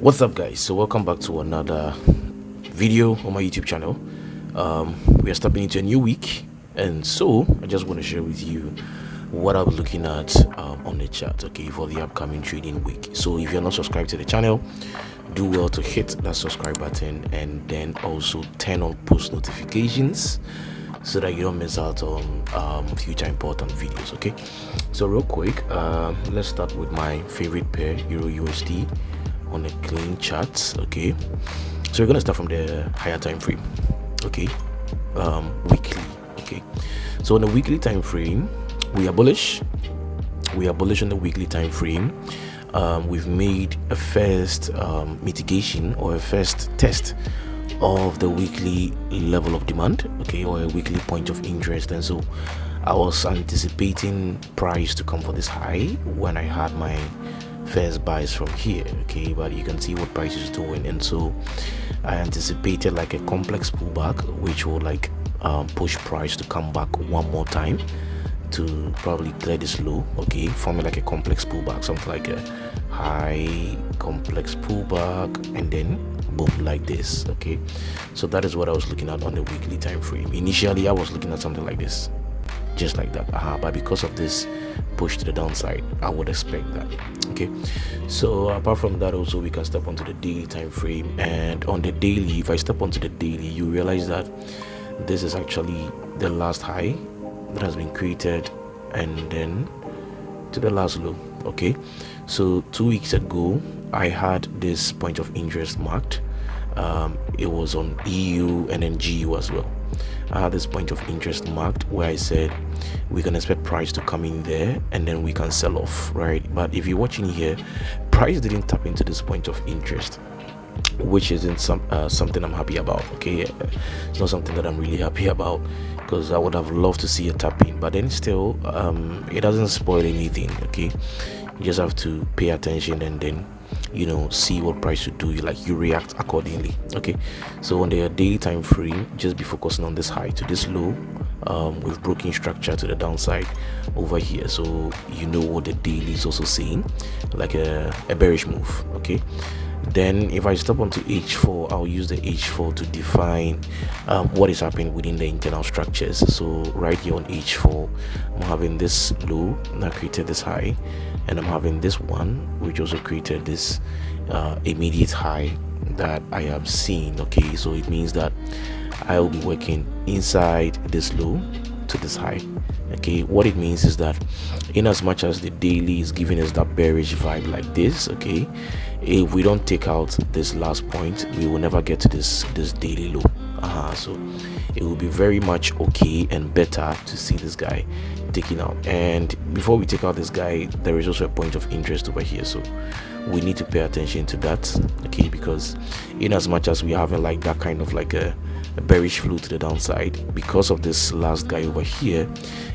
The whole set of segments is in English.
What's up, guys? So welcome back to another video on my YouTube channel. We are stepping into a new week, and so I just want to share with you what I'll be looking at on the chart, okay, for the upcoming trading week. So if you're not subscribed to the channel, do well to hit that subscribe button and then also turn on post notifications so that you don't miss out on future important videos. Okay, so real quick, let's start with my favorite pair, EURUSD, on a clean chart. Okay, so we're gonna start from the higher time frame. Okay, weekly. Okay, so on the weekly time frame, we are bullish on the weekly time frame. We've made a first mitigation or a first test of the weekly level of demand, okay, or a weekly point of interest. And so I was anticipating price to come for this high when I had my first buys from here, okay, but you can see what price is doing, and so I anticipated like a complex pullback which will like push price to come back one more time to probably clear this low, okay, forming like a complex pullback, something like a high complex pullback, and then boom, like this. Okay, so that is what I was looking at on the weekly time frame. Initially I was looking at something like this, just like that, but because of this push to the downside, I would expect that. Okay, so apart from that, also we can step onto the daily time frame, and on the daily, if I step onto the daily, you realize that this is actually the last high that has been created, and then to the last low. Okay, so 2 weeks ago I had this point of interest marked. It was on EU and then GU as well. I had this point of interest marked where I said we can expect price to come in there and then we can sell off, right? But if you're watching here, price didn't tap into this point of interest, which isn't something I'm happy about. Okay, it's not something that I'm really happy about, because I would have loved to see a tap in, but then still it doesn't spoil anything. Okay, you just have to pay attention and then see what price you do, you react accordingly. Okay, so on the daily time frame, just be focusing on this high to this low. We've broken structure to the downside over here, so you know what the daily is also saying, like a bearish move. Okay, then if I step onto H4, I'll use the H4 to define what is happening within the internal structures. So right here on H4, I'm having this low that created this high, and I'm having this one which also created this immediate high that I am seeing. Okay, so it means that I will be working inside this low to this high. Okay, what it means is that in as much as the daily is giving us that bearish vibe like this, okay, if we don't take out this last point, we will never get to this daily low. So it will be very much okay and better to see this guy taking out. And before we take out this guy, there is also a point of interest over here, so we need to pay attention to that. Okay, because in as much as we haven't like that kind of like a bearish flow to the downside, because of this last guy over here,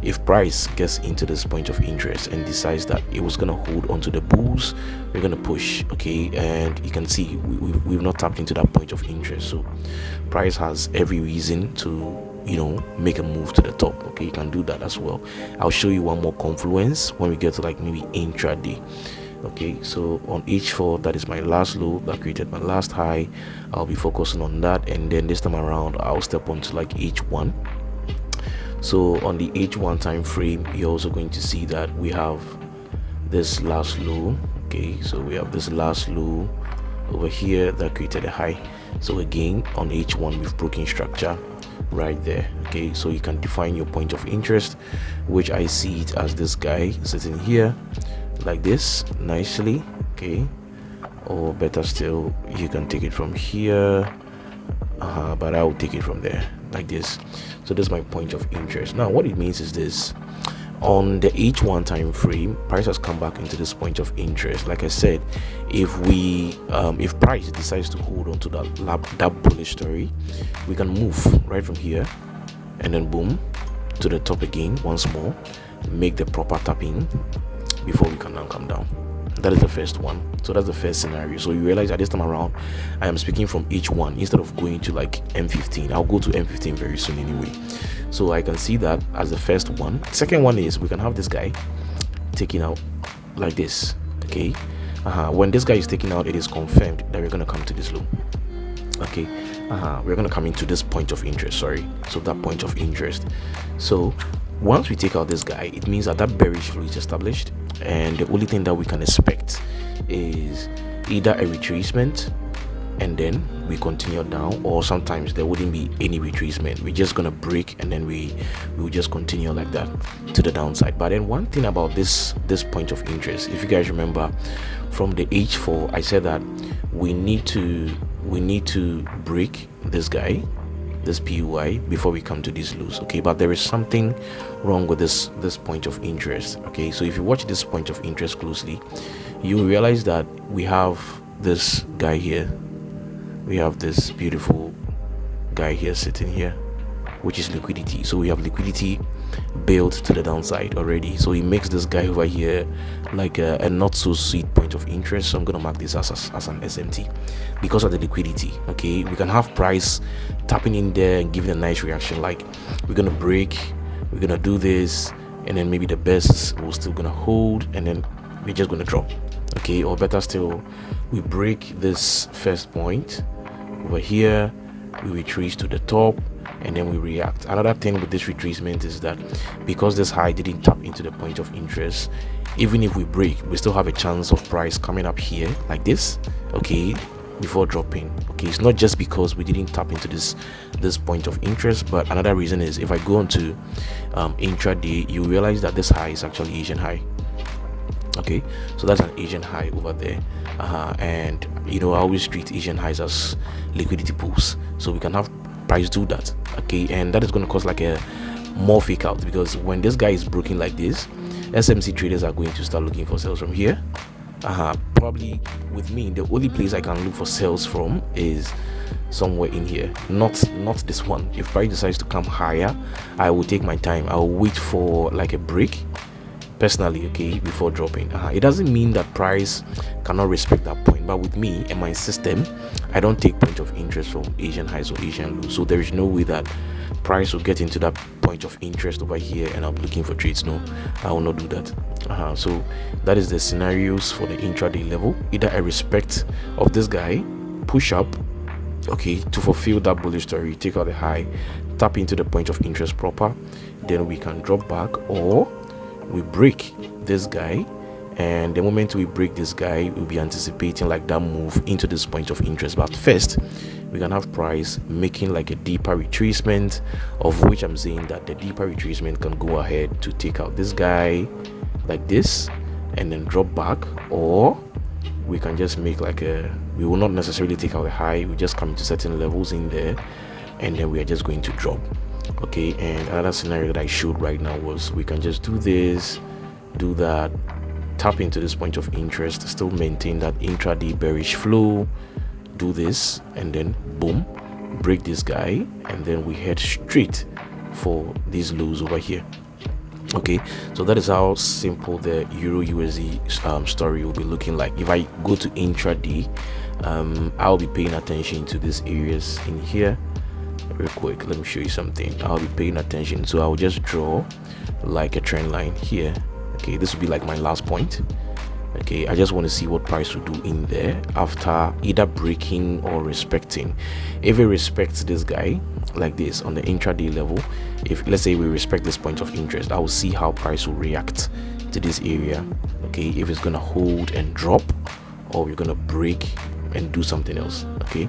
if price gets into this point of interest and decides that it was going to hold onto the bulls, we're going to push. Okay, and you can see we've not tapped into that point of interest, so price has every reason to make a move to the top. Okay, you can do that as well. I'll show you one more confluence when we get to like maybe intraday. Okay, so on H4, that is my last low that created my last high. I'll be focusing on that, and then this time around I'll step onto like H1. So on the H1 time frame, you're also going to see that we have this last low. Okay, so we have this last low over here that created a high. So again, on H1 we've broken structure right there. Okay, so you can define your point of interest, which I see it as this guy sitting here like this nicely. Okay, or better still, you can take it from here, but I will take it from there like this. So this is my point of interest. Now what it means is this: on the H1 time frame, price has come back into this point of interest. Like I said, if price decides to hold on to that bullish story, we can move right from here and then boom to the top again once more, make the proper tapping before we can now come down. That is the first one. So that's the first scenario. So you realize that this time around I am speaking from H1 instead of going to like M15. I'll go to M15 very soon anyway, so I can see that as the first one. Second one is we can have this guy taking out like this. Okay, When this guy is taken out, it is confirmed that we're going to come to this low. Okay, we're going to come into this point of interest, sorry, so that point of interest. So once we take out this guy, it means that that bearish flow is established, and the only thing that we can expect is either a retracement and then we continue down, or sometimes there wouldn't be any retracement. We're just gonna break and then we will just continue like that to the downside. But then one thing about this point of interest, if you guys remember from the H4, I said that we need to break this guy, this PUI, before we come to these lows. Okay, but there is something wrong with this point of interest. Okay, so if you watch this point of interest closely, you realize that we have this guy here, we have this beautiful guy here sitting here, which is liquidity. So we have liquidity built to the downside already, so it makes this guy over here like a not so sweet point of interest. So I'm gonna mark this as an SMT because of the liquidity. Okay, we can have price tapping in there and giving a nice reaction, like we're gonna break, we're gonna do this, and then maybe the best will still gonna hold, and then we're just gonna drop. Okay, or better still, we break this first point over here, we retrace to the top, and then we react. Another thing with this retracement is that because this high didn't tap into the point of interest, even if we break, we still have a chance of price coming up here like this, okay, before dropping. Okay, it's not just because we didn't tap into this point of interest, but another reason is if I go into intraday, you realize that this high is actually Asian high. Okay, so that's an Asian high over there, and you know, I always treat Asian highs as liquidity pools, so we can have price do that. Okay, and that is going to cause like a more fake out, because when this guy is broken like this, SMC traders are going to start looking for sales from here. Probably with me, the only place I can look for sales from is somewhere in here, not this one. If price decides to come higher, I will take my time. I will wait for like a break personally, okay, before dropping. It doesn't mean that price cannot respect that point, but with me and my system, I don't take point of interest from Asian highs or Asian lows, so there is no way that price will get into that point of interest over here and I'm looking for trades. No, I will not do that. So that is the scenarios for the intraday level. Either I respect of this guy, push up, okay, to fulfill that bullish story, take out the high, tap into the point of interest proper, then we can drop back, or we break this guy, and the moment we break this guy, we'll be anticipating like that move into this point of interest. But first, we can have price making like a deeper retracement, of which I'm saying that the deeper retracement can go ahead to take out this guy like this and then drop back, or we can just make like we will not necessarily take out the high, we just come to certain levels in there, and then we are just going to drop. Okay, and another scenario that I showed right now was we can just do this, do that, tap into this point of interest, still maintain that intraday bearish flow, do this, and then boom, break this guy, and then we head straight for these lows over here. Okay, so that is how simple the Euro USD story will be looking like. If I go to intraday, I'll be paying attention to these areas in here real quick. Let me show you something. I'll be paying attention, so I'll just draw like a trend line here. Okay, this will be like my last point. Okay, I just want to see what price will do in there after either breaking or respecting. If it respects this guy like this on the intraday level, if let's say we respect this point of interest, I will see how price will react to this area. Okay, if it's gonna hold and drop, or we're gonna break and do something else. Okay,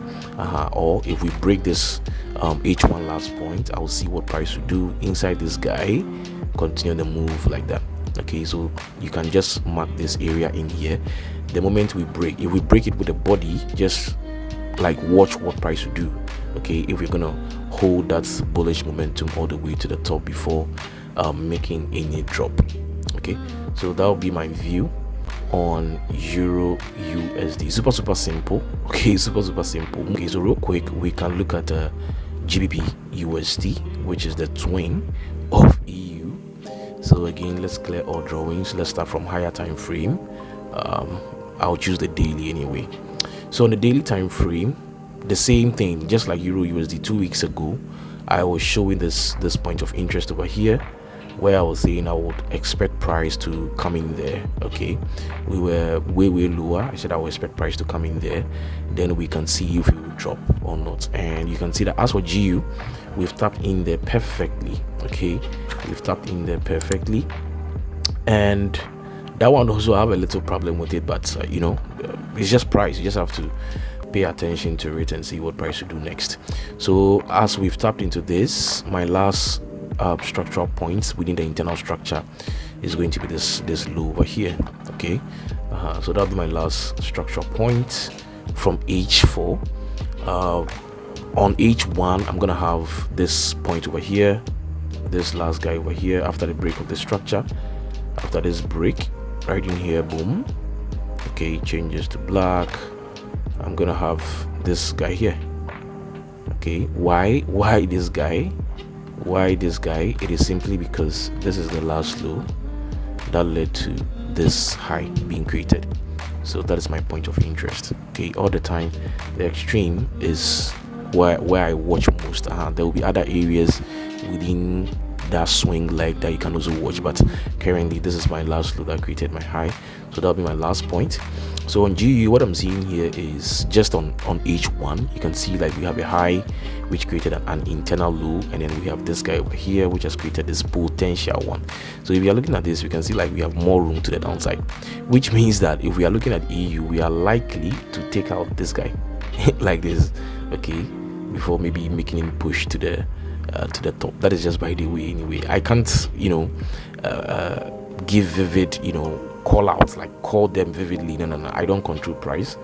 or if we break this H1 last point, I'll see what price will do inside this guy, continue the move like that. Okay, so you can just mark this area in here. The moment we break, if we break it with the body, just like watch what price will do. Okay, if we're gonna hold that bullish momentum all the way to the top before making any drop. Okay, so that will be my view on Euro USD. Super simple. Okay, super simple. Okay, so real quick, we can look at GBPUSD, which is the twin of EU. So again, let's clear all drawings. Let's start from higher time frame. I'll choose the daily anyway. So on the daily time frame, the same thing, just like Euro USD 2 weeks ago, I was showing this point of interest over here, where I was saying I would expect price price to come in there. Okay, we were way lower. I said I would expect price to come in there, then we can see if it will drop or not. And you can see that as for GU, we've tapped in there perfectly. Okay, we've tapped in there perfectly, and that one also I have a little problem with it, but it's just price. You just have to pay attention to it and see what price to do next. So as we've tapped into this, my last structural points within the internal structure is going to be this low over here. Okay, so that'll be my last structural point from H4. On H1 I'm gonna have this point over here, this last guy over here after the break of the structure. After this break right in here, boom, okay, changes to black. I'm gonna have this guy here. Okay, why this guy? It is simply because this is the last low that led to this high being created. So that is my point of interest. Okay, all the time the extreme is where I watch most. There will be other areas within that swing leg that you can also watch, but currently this is my last low that created my high, so that'll be my last point. So on GU, what I'm seeing here is just on H1, you can see like we have a high which created an internal low, and then we have this guy over here which has created this potential one. So if you are looking at this, we can see like we have more room to the downside, which means that if we are looking at EU, we are likely to take out this guy like this, okay, before maybe making him push to the top. That is just by the way. Anyway, I can't give vivid call outs, like call them vividly. No, I don't control price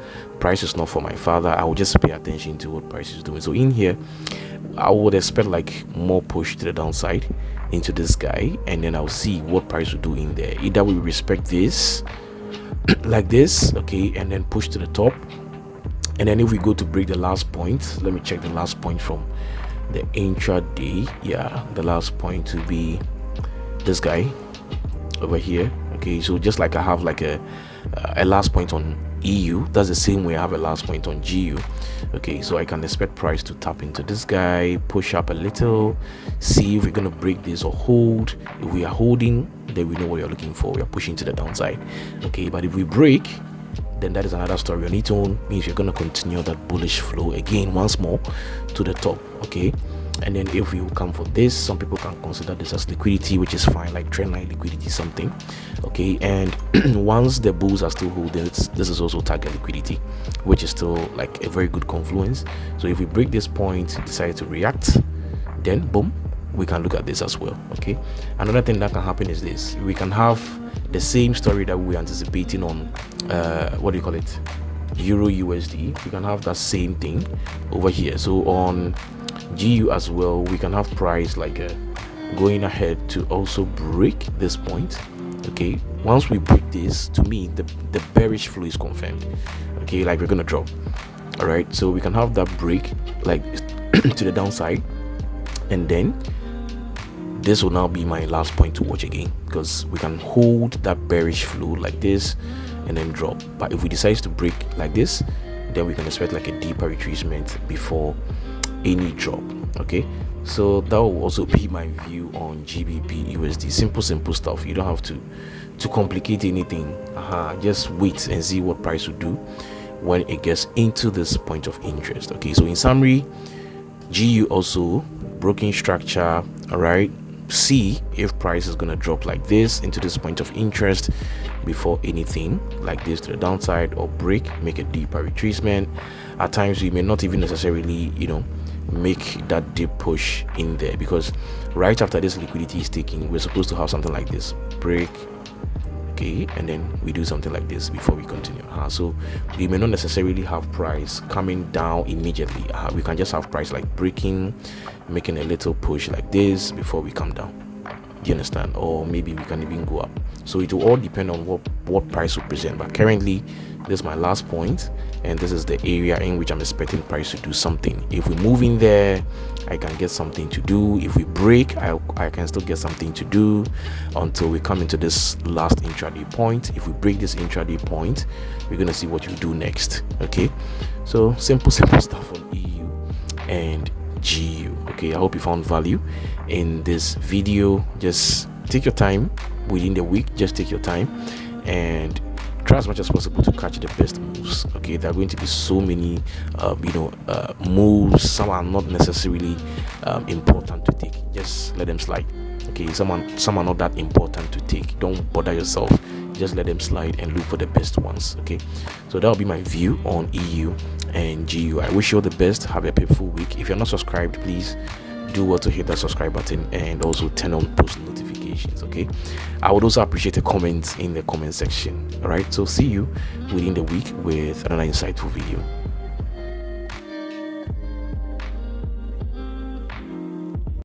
is not for my father. I will just pay attention to what price is doing. So in here I would expect like more push to the downside into this guy, and then I'll see what price will do in there. Either we respect this like this, okay, and then push to the top, and then if we go to break the last point, let me check the last point from the intraday. Yeah, the last point to be this guy over here. Okay, so just like I have like a last point on EU, that's the same way I have a last point on GU. Okay, so I can expect price to tap into this guy, push up a little, see if we're gonna break this or hold. If we are holding, then we know what you're looking for. We are pushing to the downside. Okay, but if we break, then that is another story on its own. Means you're going to continue that bullish flow again once more to the top. Okay, and then if you come for this, some people can consider this as liquidity, which is fine, like trendline liquidity something. Okay, and once the bulls are still holding, this is also target liquidity, which is still like a very good confluence. So if we break this point, decide to react, then boom, we can look at this as well. Okay, another thing that can happen is this: we can have the same story that we're anticipating on what do you call it, EURUSD. We can have that same thing over here. So on GU as well, we can have price like going ahead to also break this point. Okay, once we break this, to me the bearish flow is confirmed. Okay, like we're gonna drop. All right, so we can have that break like to the downside, and then this will now be my last point to watch again, because we can hold that bearish flow like this and then drop. But if we decide to break like this, then we can expect like a deeper retracement before any drop. Okay, so that will also be my view on GBPUSD. Simple stuff. You don't have to complicate anything. Just wait and see what price will do when it gets into this point of interest. Okay, so in summary, GU also broken structure. All right, see if price is going to drop like this into this point of interest before anything like this to the downside, or break, make a deeper retracement. At times we may not even necessarily make that deep push in there, because right after this liquidity is taken, we're supposed to have something like this break, okay, and then we do something like this before we continue. So we may not necessarily have price coming down immediately. We can just have price like breaking, making a little push like this before we come down. Do you understand? Or maybe we can even go up. So it will all depend on what price will present. But currently, this is my last point, and this is the area in which I'm expecting price to do something. If we move in there, I can get something to do. If we break, I can still get something to do until we come into this last intraday point. If we break this intraday point, we're gonna see what we do next. Okay, so simple stuff on EU and GU. Okay, I hope you found value in this video. Just take your time, within the week. Just take your time and try as much as possible to catch the best moves. Okay, there are going to be so many moves. Some are not necessarily important to take. Just let them slide. Okay, some are not that important to take. Don't bother yourself. Just let them slide and look for the best ones. Okay, so that will be my view on EU and GU. I wish you all the best. Have a peaceful week. If you're not subscribed, please do well to hit that subscribe button and also turn on post notifications. Okay, I would also appreciate a comment in the comment section. All right, so see you within the week with another insightful video.